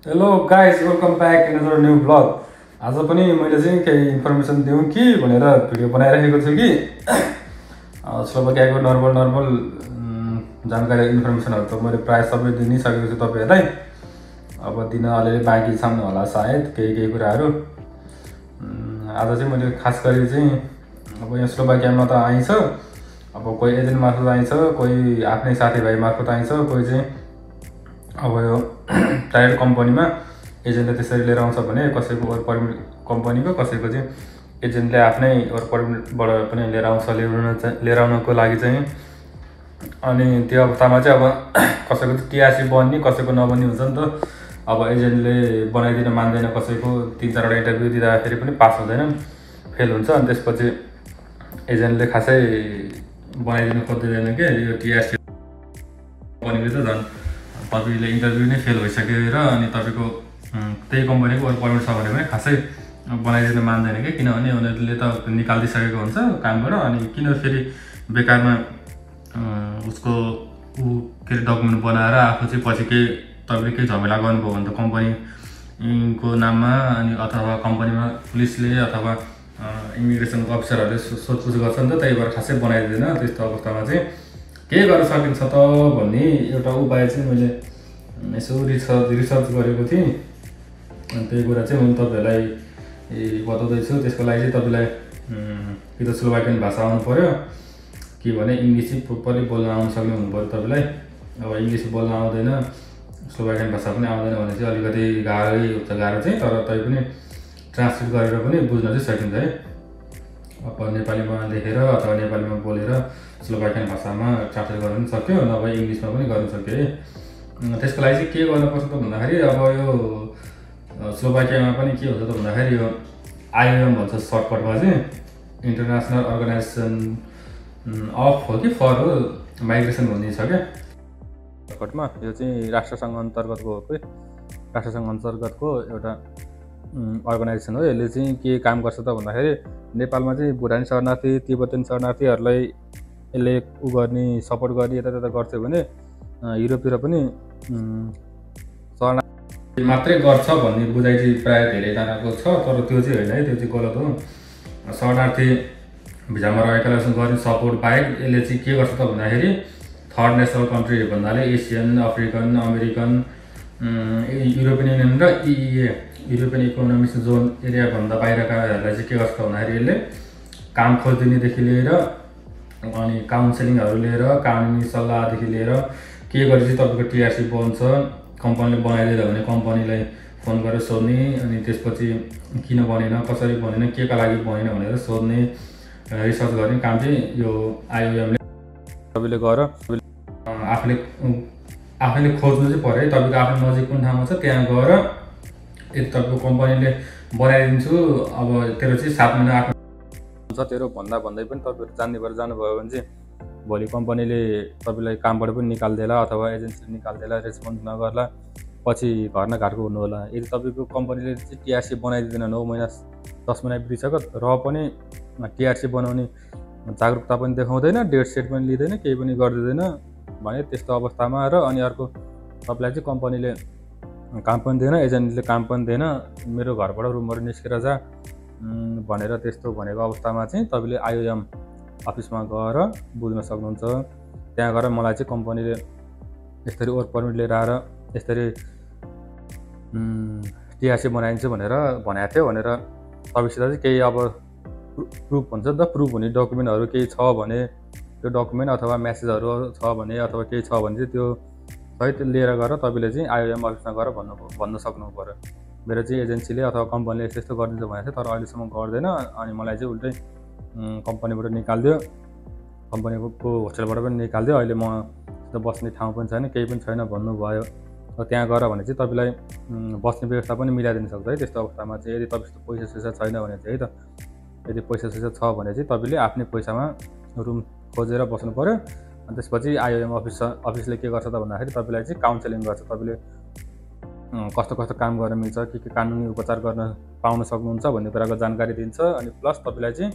Hello guys welcome back in other new blog. आज पनि मैले चाहिँ केही इन्फर्मेसन दिउँ कि भनेर भिडियो बनाइरहेको छु कि स्लोभाकियाको नर्मल जानकारी इन्फर्मेसनहरू त मैले प्रायः सबै दिइसकेको छु तपाईँहरूलाई। अब दिन अलिअलि बाँकी छन् होला सायद केही कुराहरू। आज चाहिँ मैले खास गरी चाहिँ अब यहाँ स्लोभाकियामा त आइन्छ, अब कोही एजेन्ट मार्फत आइन्छ, कोही आफ्नै साथीभाइ मार्फत आइन्छ, कोही चाहिँ अब यो प्राइभेट कम्पनीमा एजेन्टले त्यसरी लिएर आउँछ भने कसैको वर्क पर्मिट कम्पनीको, कसैको चाहिँ एजेन्टले आफ्नै वर्क पर्मिटबाट पनि लिएर आउनको लागि चाहिँ। अनि त्यो अवस्थामा चाहिँ अब कसैको चाहिँ टिआरसी बन्ने कसैको नबन्ने हुन्छ नि त। अब एजेन्टले बनाइदिन मान्दैन, कसैको 3-4वटा इन्टरभ्यू दिँदाखेरि पनि पास हुँदैन, फेल हुन्छ। अनि त्यसपछि एजेन्टले खासै बनाइदिनु खोज्दैन कि यो टिआरसी कम्पनीले त झन् तपाईँले इन्टरभ्यू नै फेल भइसकेर अनि तपाईँको त्यही कम्पनीको वर्क पर्मिट छ भने पनि खासै बनाइदिन मान्दैन कि, किनभने उनीहरूले त निकालिदिइसकेको हुन्छ कामबाट। अनि किन फेरि बेकारमा उसको के अरे डकुमेन्ट बनाएर आफू चाहिँ पछि तपाईँले केही झमेला गर्नुभयो भने त कम्पनीको नाममा अनि अथवा कम्पनीमा पुलिसले अथवा इमिग्रेसनको अफिसरहरूले सोधपुछ गर्छ नि त। त्यही भएर खासै बनाइदिँदैन। त्यस्तो अवस्थामा चाहिँ के गर्न सकिन्छ त भन्ने एउटा उपाय चाहिँ मैले यसो रिसर्च गरेको थिएँ। अनि त्यही कुरा चाहिँ म तपाईँहरूलाई बताउँदैछु। त्यसको लागि चाहिँ तपाईँलाई कि त स्लोभाकियन भाषा आउनु पऱ्यो कि भने इङ्ग्लिस चाहिँ प्रोपरली बोल्न आउनु सक्ने हुनु पऱ्यो तपाईँलाई। अब इङ्ग्लिस बोल्न आउँदैन, स्लोभाकियन भाषा पनि आउँदैन भने चाहिँ अलिकति गाह्रै हुन्छ। गाह्रो चाहिँ तर तै पनि ट्रान्सलेट गरेर पनि बुझ्न चाहिँ सकिन्छ है। अब नेपालीमा लेखेर अथवा नेपालीमा बोलेर स्लोभाकियन भाषामा ट्रान्सलेट गर्न पनि सक्यो, नभए इङ्ग्लिसमा पनि गर्न सक्यो है। त्यसको लागि चाहिँ के गर्नुपर्छ त भन्दाखेरि अब यो स्लोभाकियामा पनि के हुन्छ त भन्दाखेरि यो आइओएम भन्छ सर्टकटमा चाहिँ, इन्टरनेसनल अर्गनाइजेसन अफ हो कि फर हो माइग्रेसन भन्ने छ क्या सर्टकटमा। यो चाहिँ राष्ट्रसङ्घ अन्तर्गतको एउटा अर्गनाइजेसन हो। यसले चाहिँ के काम गर्छ त भन्दाखेरि नेपालमा चाहिँ भुटानी शरणार्थी, तिब्बती शरणार्थीहरूलाई यसले गर्ने सपोर्ट गर्ने यता गर्थ्यो भने युरोपतिर पनि शरणार्थी मात्रै गर्छ भन्ने बुझाइ चाहिँ प्रायः धेरैजनाको छ। तर त्यो चाहिँ होइन है, त्यो चाहिँ गलत हो। शरणार्थी भिजामा रहेकालाई गर्ने सपोर्ट बाहेक यसले चाहिँ के गर्छ त भन्दाखेरि थर्ड नेसनल कन्ट्री भन्नाले Asian, African, American, European union र इइए युरोपियन इकोनोमिक जोन एरियाभन्दा बाहिरकाहरूलाई चाहिँ के गर्छ त भन्दाखेरि यसले काम खोजिदिनेदेखि लिएर अनि काउन्सिलिङहरू लिएर कानुनी सल्लाहदेखि लिएर के गरे चाहिँ तपाईँको टिआरसी बन्छ, कम्पनीले बनाइदिएर भने कम्पनीलाई फोन गरेर सोध्ने, अनि त्यसपछि किन बनेन, कसरी बनेन, के का लागि बनेन भनेर सोध्ने, रिसर्च गर्ने काम चाहिँ यो आइओएमले तपाईँले गएर आफैले खोज्नु चाहिँ पऱ्यो है। तपाईँको आफ्नो नजिक कुन ठाउँमा छ त्यहाँ गएर यदि तपाईँको कम्पनीले बनाइदिन्छु अब तेरो चाहिँ 7 महिना 8 हुन्छ तेरो भन्दै पनि तपाईँहरू जान्ने भएर जानुभयो भने चाहिँ भोलि कम्पनीले तपाईँलाई कामबाट पनि निकाल्देला अथवा एजेन्सीले निकाल्देला, रेस्पोन्स नगर्ला, पछि घर न घरको हुनु होला। यदि तपाईँको कम्पनीले चाहिँ टिआरसी बनाइदिँदैन 9 महिना 10 महिना बितिसक्यो र पनि टिआरसी बनाउने जागरुकता पनि देखाउँदैन, डेट सेट पनि लिँदैन, केही पनि गरिदिँदैन भने त्यस्तो अवस्थामा र अनि अर्को तपाईँलाई चाहिँ कम्पनीले काम पनि दिएन, एजेन्टले काम पनि दिएन, मेरो घरबाट रुमहरू निस्केर जा भनेर त्यस्तो भनेको अवस्थामा चाहिँ तपाईँले आइओएम अफिसमा गएर बुझ्न सक्नुहुन्छ। त्यहाँ गएर मलाई चाहिँ कम्पनीले यसरी वर्क पर्मिट लिएर आएर यसरी टिआरसी बनाइदिन्छ भनेर भनेको थियो भनेर तपाईँसित चाहिँ केही अब प्रुफ हुन्छ नि त, प्रुफ हुने डकुमेन्टहरू केही छ भने त्यो डकुमेन्ट अथवा म्यासेजहरू छ भने अथवा केही छ भने चाहिँ त्यो सहित लिएर गएर तपाईँले चाहिँ आइओएम अफिसमा गएर भन्न सक्नु पऱ्यो मेरो चाहिँ एजेन्सीले अथवा कम्पनीले यस्तो गरिदिन्छ भनेको थियो तर अहिलेसम्म गर्दैन, अनि मलाई चाहिँ उल्टै कम्पनीबाट निकालिदियो, कम्पनीको होस्टेलबाट पनि निकालिदियो, अहिले म बस्ने ठाउँ पनि छैन, केही पनि छैन भन्नुभयो। त्यहाँ गएर भने चाहिँ तपाईँलाई बस्ने व्यवस्था पनि मिलाइदिनु सक्छ है। त्यस्तो अवस्थामा चाहिँ यदि तपाईँसित पैसा छैन भने चाहिँ है त, यदि पैसा छ भने चाहिँ तपाईँले आफ्नै पैसामा रुम खोजेर बस्नु पऱ्यो। अनि त्यसपछि आइओएम अफिसले के गर्छ त भन्दाखेरि तपाईँलाई चाहिँ काउन्सिलिङ गर्छ, तपाईँले कस्तो काम गर्न मिल्छ, के कानुनी उपचार गर्न पाउन सक्नुहुन्छ भन्ने कुराको जानकारी दिन्छ। अनि प्लस तपाईँलाई चाहिँ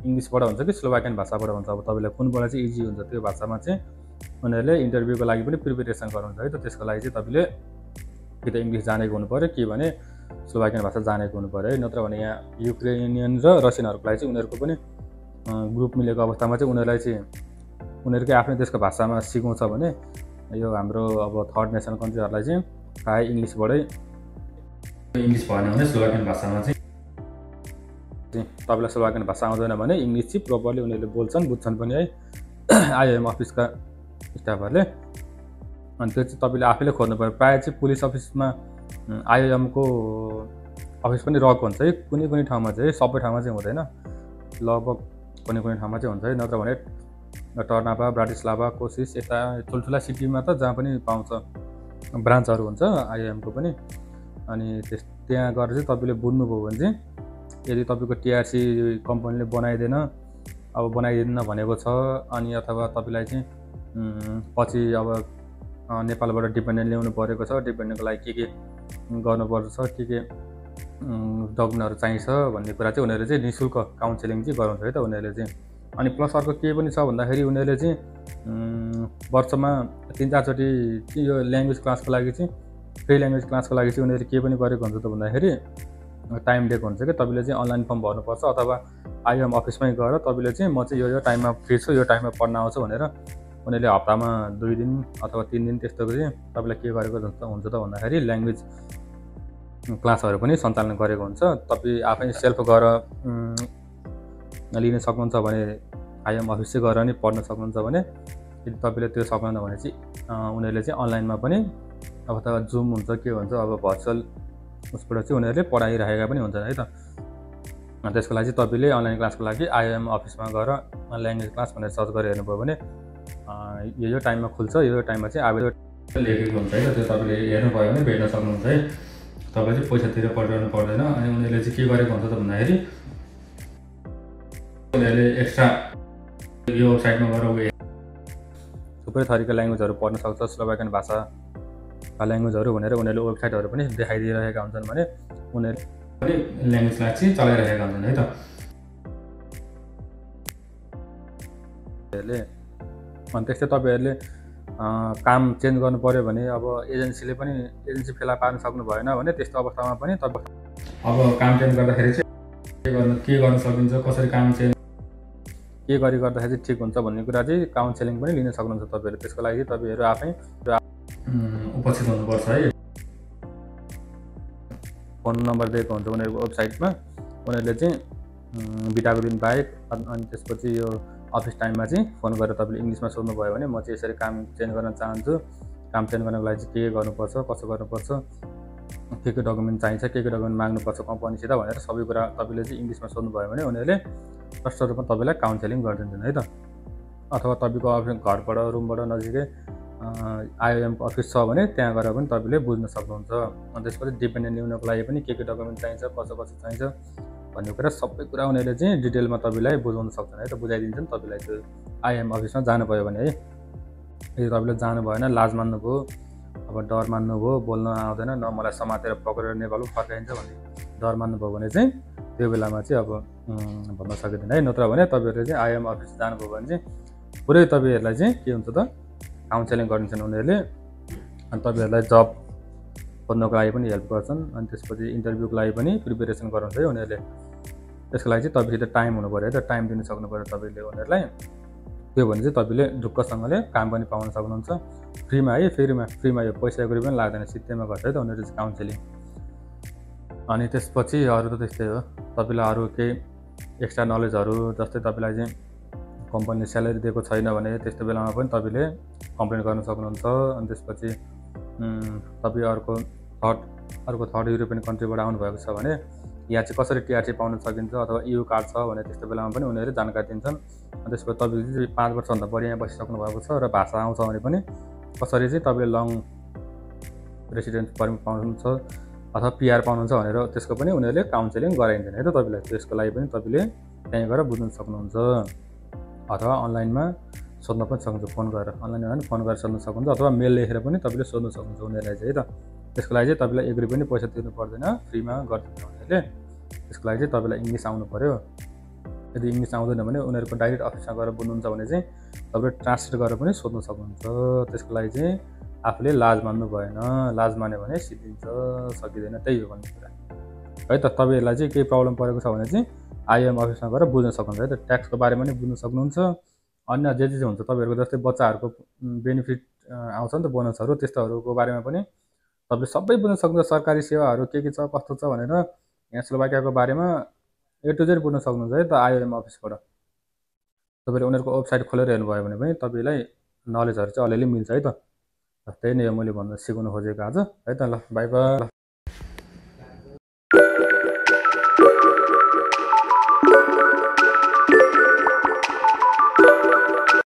इङ्ग्लिसबाट हुन्छ कि स्लोभाकियन भाषाबाट हुन्छ, अब तपाईँलाई कुनबाट चाहिँ इजी हुन्छ त्यो भाषामा चाहिँ उनीहरूले इन्टरभ्यूको लागि पनि प्रिपेरेसन गर्नुहुन्छ है त। त्यसको लागि चाहिँ तपाईँले कि त इङ्ग्लिस जानेको हुनु पऱ्यो कि भने स्लोभाकियन भाषा जानेको हुनु पऱ्यो है। नत्र भने यहाँ युक्रेनियन र रसियनहरूको लागि चाहिँ उनीहरूको पनि ग्रुप मिलेको अवस्थामा चाहिँ उनीहरूलाई चाहिँ उनीहरूकै आफ्नै देशको भाषामा सिकाउँछ भने यो हाम्रो अब थर्ड नेसन कन्ट्रीहरूलाई चाहिँ प्रायः इङ्ग्लिसबाटै इङ्ग्लिस भएन भने स्लोभाकियन भाषामा चाहिँ तपाईँलाई स्लोभाकियन भाषा आउँदैन भने इङ्ग्लिस चाहिँ प्रोपरली उनीहरूले बोल्छन् बुझ्छन् पनि है आइएम अफिसका स्टाफहरूले। अनि त्यो चाहिँ तपाईँले आफैले खोज्नु पऱ्यो। प्रायः चाहिँ पुलिस अफिसमा आइएमको अफिस पनि रहेको हुन्छ है, कुनै कुनै ठाउँमा चाहिँ, सबै ठाउँमा चाहिँ हुँदैन, लगभग कुनै कुनै ठाउँमा चाहिँ हुन्छ है। नत्र भने टर्नापा, ब्राटिस्लाभा, कोसिस यता ठुल्ठुला सिटीमा त जहाँ पनि पाउँछ ब्रान्चहरू हुन्छ आइएमको पनि। अनि त्यहाँ गएर चाहिँ तपाईँले बुझ्नुभयो भने चाहिँ यदि तपाईँको टिआरसी कम्पनीले बनाइदिन्न भनेको छ अनि अथवा तपाईँलाई चाहिँ पछि अब नेपालबाट डिपेन्डेन्ट ल्याउनु परेको छ, डिपेन्डेन्टको लागि के गर्नुपर्छ, के डकुमेन्टहरू चाहिन्छ भन्ने कुरा चाहिँ उनीहरूले चाहिँ निःशुल्क काउन्सिलिङ चाहिँ गराउँछ है त उनीहरूले चाहिँ। अनि प्लस अर्को के पनि छ भन्दाखेरि उनीहरूले चाहिँ वर्षमा 3-4 चोटि चाहिँ यो ल्याङ्ग्वेज क्लासको लागि चाहिँ फ्री ल्याङ्ग्वेज क्लासको लागि चाहिँ उनीहरूले के पनि गरेको हुन्छ त भन्दाखेरि टाइम दिएको हुन्छ कि तपाईँले चाहिँ अनलाइन फर्म भर्नुपर्छ अथवा आइएम अफिसमै गएर तपाईँले चाहिँ म चाहिँ यो टाइममा फ्री छु, यो टाइममा पढ्न आउँछु भनेर उनीहरूले हप्तामा 2 दिन अथवा 3 दिन त्यस्तो चाहिँ तपाईँलाई के गरेको हुन्छ त भन्दाखेरि ल्याङ्ग्वेज क्लासहरू पनि सञ्चालन गरेको हुन्छ। तपाईँ आफै सेल्फ गएर लिन सक्नुहुन्छ भने आइएम अफिस चाहिँ गएर नि पढ्न सक्नुहुन्छ भने, यदि तपाईँले त्यो सक्नुहुन्न भने चाहिँ उनीहरूले चाहिँ अनलाइनमा पनि अथवा जुम हुन्छ के हुन्छ अब भर्चुअल उसबाट चाहिँ उनीहरूले पढाइरहेका पनि हुन्छन् है त। त्यसको लागि चाहिँ तपाईँले अनलाइन क्लासको लागि आइएम अफिसमा गएर ल्याङ्ग्वेज क्लास भनेर सर्च गरेर हेर्नुभयो भने यो टाइममा खुल्छ, यो टाइममा चाहिँ आवेदन लेखेको हुन्छ है त। त्यो तपाईँले हेर्नुभयो भने भेट्न सक्नुहुन्छ है। तपाईँले चाहिँ पैसा तिरेर पढाउनु पर्दैन। अनि उनीहरूले चाहिँ के गरेको हुन्छ त भन्दाखेरि उनीहरूले एक्स्ट्रा यो वेबसाइटमा गएर थुप्रै थरीका ल्याङ्ग्वेजहरू पढ्न सक्छ, स्लोभाकियन भाषाका ल्याङ्ग्वेजहरू भनेर उनीहरूले वेबसाइटहरू पनि देखाइदिइरहेका हुन्छन् भने उनीहरूले पनि ल्याङ्ग्वेज क्लास चाहिँ चलाइरहेका हुन्छन् है त। अनि त्यस्तै तपाईँहरूले काम चेन्ज गर्नु पऱ्यो भने अब एजेन्सी फेला पार्न सक्नु भएन भने त्यस्तो अवस्थामा पनि तपाईँ अब काम चेन्ज गर्दाखेरि चाहिँ के गर्न सकिन्छ, कसरी काम चेन्ज के गर्दाखेरि चाहिँ ठिक हुन्छ भन्ने कुरा चाहिँ काउन्सिलिङ पनि लिन सक्नुहुन्छ तपाईँहरू। त्यसको लागि तपाईँहरू आफै उपस्थित हुनुपर्छ है। फोन नम्बर दिएको हुन्छ उनीहरूको वेबसाइटमा, उनीहरूले चाहिँ बिदाको दिन बाहेक अनि त्यसपछि यो अफिस टाइममा चाहिँ फोन गरेर तपाईँले इङ्ग्लिसमा सोध्नुभयो भने म चाहिँ यसरी काम चेन्ज गर्न चाहन्छु, काम चेन्ज गर्नको लागि चाहिँ के गर्नुपर्छ, कसो गर्नुपर्छ, के डकुमेन्ट चाहिन्छ, के डकुमेन्ट माग्नुपर्छ कम्पनीसित भनेर सबै कुरा तपाईँले चाहिँ इङ्ग्लिसमा सोध्नुभयो भने उनीहरूले प्रष्ट रूपमा तपाईँलाई काउन्सिलिङ गरिदिन्छन् है त। अथवा तपाईँको घरबाट रुमबाट नजिकै आइएमको अफिस छ भने त्यहाँ गएर पनि तपाईँले बुझ्न सक्नुहुन्छ। अनि त्यसपछि डिपेन्डेन्ट ल्याउनको लागि पनि के डकुमेन्ट चाहिन्छ, कसो चाहिन्छ भन्ने कुरा सबै कुरा उनीहरूले चाहिँ डिटेलमा तपाईँलाई बुझाउन सक्छन् है त, बुझाइदिन्छन् तपाईँलाई। त्यो आइएम अफिसमा जानुभयो भने है, यदि तपाईँले जानु भएन, लाज मान्नुभयो, अब डर मान्नुभयो, बोल्न आउँदैन, न मलाई समातेर पक्रेर नेपालमा फर्काइन्छ भन्ने डर मान्नुभयो भने चाहिँ त्यो बेलामा चाहिँ अब भन्न सकिँदैन है। नत्र भने तपाईँहरूले चाहिँ आइएम अफिस जानुभयो भने चाहिँ पुरै तपाईँहरूलाई चाहिँ के हुन्छ त काउन्सिलिङ गरिदिन्छन् उनीहरूले। अनि तपाईँहरूलाई जब खोज्नको लागि पनि हेल्प गर्छन्। अनि त्यसपछि इन्टरभ्यूको लागि पनि प्रिपेरेसन गराउँछ है उनीहरूले। त्यसको लागि चाहिँ तपाईँसित टाइम हुनु पऱ्यो है त, टाइम दिन सक्नु पऱ्यो तपाईँले उनीहरूलाई। त्यो भने चाहिँ तपाईँले ढुक्कसँगले काम पनि पाउन सक्नुहुन्छ फ्रीमा है। फ्रीमा यो पैसा गरी पनि लाग्दैन, सित्तैमा गर्छ है त उनीहरूले चाहिँ काउन्सिलिङ। अनि त्यसपछि अरू त त्यस्तै हो, तपाईँलाई अरू केही एक्स्ट्रा नलेजहरू जस्तै तपाईँलाई चाहिँ कम्पनीले स्यालेरी दिएको छैन भने त्यस्तो बेलामा पनि तपाईँले कम्प्लेन गर्न सक्नुहुन्छ। अनि त्यसपछि तपाईँ अर्को थर्ड युरोपियन कन्ट्रीबाट आउनुभएको छ भने यहाँ चाहिँ कसरी टिआरसी पाउन सकिन्छ अथवा EU कार्ड छ भने त्यस्तो बेलामा पनि उनीहरूले जानकारी दिन्छन्। अनि त्यसपछि तपाईँले चाहिँ 5 वर्षभन्दा बढी यहाँ बसिसक्नु भएको छ र भाषा आउँछ भने पनि कसरी चाहिँ तपाईँले लङ रेसिडेन्स पर्मिट पाउनुहुन्छ अथवा PR पाउनुहुन्छ भनेर त्यसको पनि उनीहरूले काउन्सिलिङ गराइदिन्छन् है त तपाईँलाई। त्यसको लागि पनि तपाईँले त्यहीँ गएर बुझ्न सक्नुहुन्छ अथवा अनलाइनमा सोध्न पनि सक्नुहुन्छ, फोन गरेर अनलाइनमा पनि फोन गरेर सोध्न सक्नुहुन्छ अथवा मेल लेखेर पनि तपाईँले सोध्न सक्नुहुन्छ उनीहरूलाई चाहिँ है त। त्यसको लागि चाहिँ तपाईँलाई 1 रुपैयाँ पनि पैसा तिर्नु पर्दैन, फ्रीमा गरिदिन्छ उनीहरूले। त्यसको लागि चाहिँ तपाईँलाई इङ्ग्लिस आउनु पऱ्यो। यदि इङ्ग्लिस आउँदैन भने उनीहरूको डाइरेक्ट अफिसमा गएर बुझ्नुहुन्छ भने चाहिँ तपाईँले ट्रान्सलेट गरेर पनि सोध्न सक्नुहुन्छ। त्यसको लागि चाहिँ आफूले लाज मान्नु भएन, लाज मान्यो भने सिद्धिन्छ, सकिँदैन, त्यही हो भन्ने कुरा है त। तपाईँहरूलाई चाहिँ केही प्रब्लम परेको छ भने चाहिँ आइएम अफिसमा गएर बुझ्न सक्नुहुन्छ है त। ट्याक्सको बारेमा पनि बुझ्न सक्नुहुन्छ, अन्य जे जे हुन्छ तपाईँहरूको जस्तै बच्चाहरूको बेनिफिट आउँछ नि त बोनसहरू, त्यस्तोहरूको बारेमा पनि तपाईँले सबै बुझ्न सक्नुहुन्छ। सरकारी सेवाहरू के छ कस्तो छ भनेर यहाँ स्लोभाकियाको बारेमा ए टु जेड बुझ्न सक्नुहुन्छ है त आइएम अफिसबाट। तपाईँले उनीहरूको वेबसाइट खोलेर हेर्नुभयो भने पनि तपाईँलाई नलेजहरू चाहिँ अलिअलि मिल्छ है त। त्यही नै हो मैले भन्न सिकाउनु खोजेको आज है त। ल बाई बाई।